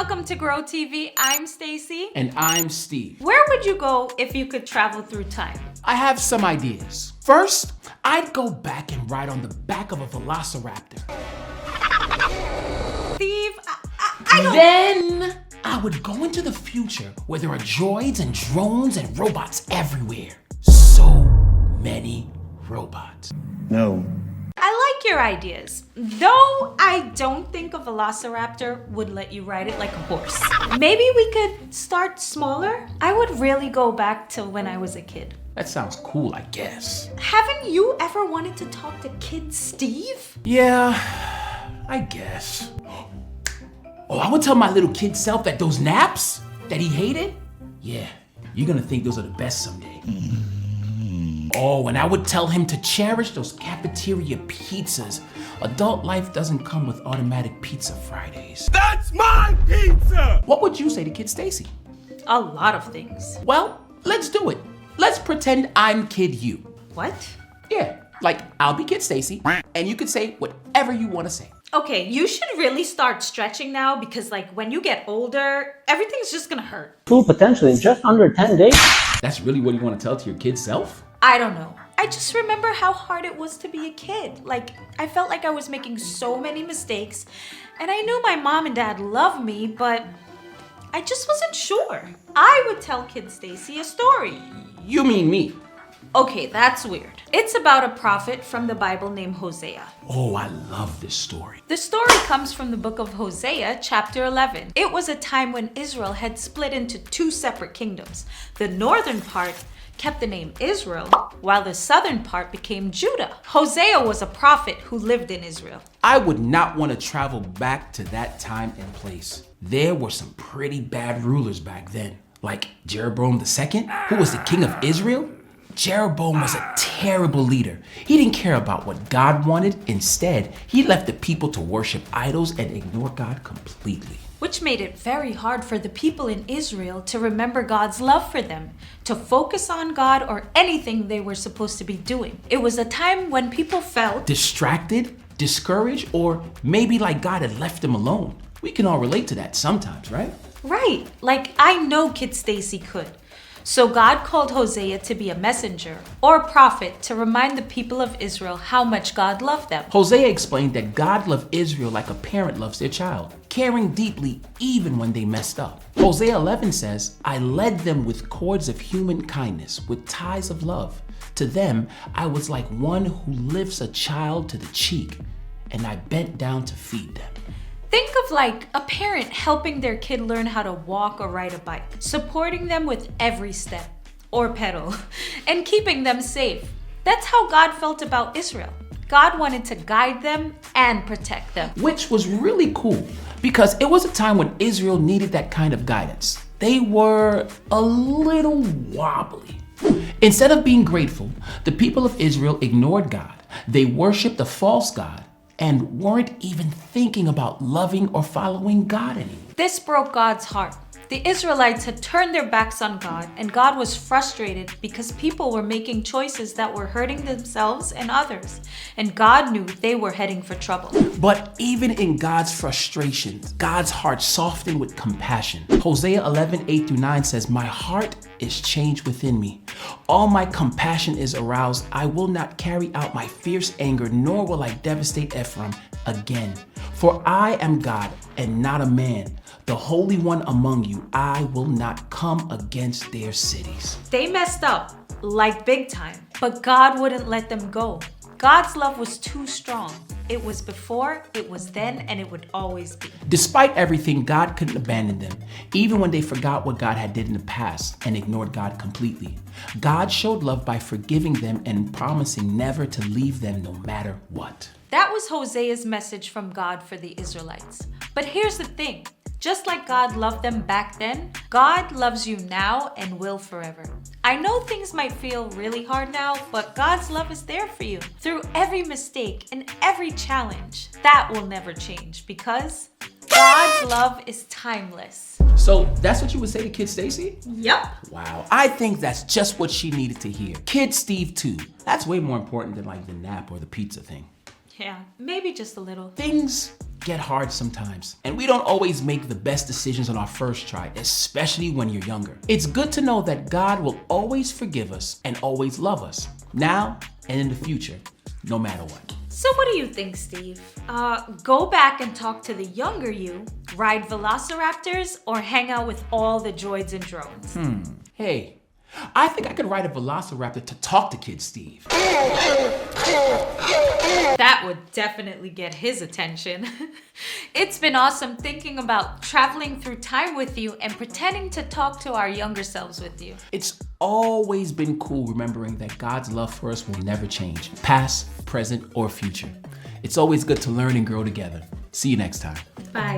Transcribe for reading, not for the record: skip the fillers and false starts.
welcome to Grow TV. I'm Stacy. And I'm Steve. Where would you go if you could travel through time? I have some ideas. First, I'd go back and ride on the back of a velociraptor. Steve, I don't... Then I would go into the future where there are droids and drones and robots everywhere. So many robots. No. I like your ideas, though I don't think a velociraptor would let you ride it like a horse. Maybe we could start smaller? I would really go back to when I was a kid. That sounds cool, I guess. Haven't you ever wanted to talk to Kid Steve? Yeah, I guess. Oh, I would tell my little kid self that those naps that he hated, yeah, you're gonna think those are the best someday. Oh, and I would tell him to cherish those cafeteria pizzas. Adult life doesn't come with automatic pizza Fridays. That's my pizza! What would you say to Kid Stacy? A lot of things. Well, let's do it. Let's pretend I'm Kid You. What? Yeah, like I'll be Kid Stacy, and you can say whatever you want to say. Okay, you should really start stretching now because when you get older, everything's just gonna hurt. Full potential in just under 10 days. That's really what you want to tell to your kid self? I don't know. I just remember how hard it was to be a kid. I felt like I was making so many mistakes, and I knew my mom and dad loved me, but I just wasn't sure. I would tell Kid Stacy a story. You mean me? Okay, that's weird. It's about a prophet from the Bible named Hosea. Oh, I love this story. The story comes from the book of Hosea, chapter 11. It was a time when Israel had split into two separate kingdoms. The northern part kept the name Israel, while the southern part became Judah. Hosea was a prophet who lived in Israel. I would not want to travel back to that time and place. There were some pretty bad rulers back then, like Jeroboam II, who was the king of Israel. Jeroboam was a terrible leader. He didn't care about what God wanted. Instead, he left the people to worship idols and ignore God completely. Which made it very hard for the people in Israel to remember God's love for them, to focus on God or anything they were supposed to be doing. It was a time when people felt distracted, discouraged, or maybe like God had left them alone. We can all relate to that sometimes, right? Right, I know Kid Stacy could. So God called Hosea to be a messenger or a prophet to remind the people of Israel how much God loved them. Hosea explained that God loved Israel like a parent loves their child, caring deeply even when they messed up. Hosea 11 says, I led them with cords of human kindness, with ties of love. To them, I was like one who lifts a child to the cheek, and I bent down to feed them. Think of a parent helping their kid learn how to walk or ride a bike, supporting them with every step or pedal, and keeping them safe. That's how God felt about Israel. God wanted to guide them and protect them. Which was really cool because it was a time when Israel needed that kind of guidance. They were a little wobbly. Instead of being grateful, the people of Israel ignored God. They worshiped a false god and weren't even thinking about loving or following God anymore. This broke God's heart. The Israelites had turned their backs on God, and God was frustrated because people were making choices that were hurting themselves and others, and God knew they were heading for trouble. But even in God's frustrations, God's heart softened with compassion. Hosea 11, 8-9 says, my heart is changed within me. All my compassion is aroused. I will not carry out my fierce anger, nor will I devastate Ephraim again. For I am God and not a man, the Holy One among you. I will not come against their cities. They messed up, big time, but God wouldn't let them go. God's love was too strong. It was before, it was then, and it would always be. Despite everything, God couldn't abandon them, even when they forgot what God had did in the past and ignored God completely. God showed love by forgiving them and promising never to leave them no matter what. That was Hosea's message from God for the Israelites. But here's the thing. Just like God loved them back then, God loves you now and will forever. I know things might feel really hard now, but God's love is there for you through every mistake and every challenge. That will never change because God's love is timeless. So that's what you would say to Kid Stacy? Yep. Wow, I think that's just what she needed to hear. Kid Steve too. That's way more important than the nap or the pizza thing. Yeah, maybe just a little. Things get hard sometimes. And we don't always make the best decisions on our first try, especially when you're younger. It's good to know that God will always forgive us and always love us, now and in the future, no matter what. So what do you think, Steve? Go back and talk to the younger you, ride velociraptors, or hang out with all the droids and drones? Hey, I think I could ride a velociraptor to talk to kids, Steve. That would definitely get his attention. It's been awesome thinking about traveling through time with you and pretending to talk to our younger selves with you. It's always been cool remembering that God's love for us will never change, past, present, or future. It's always good to learn and grow together. See you next time. Bye.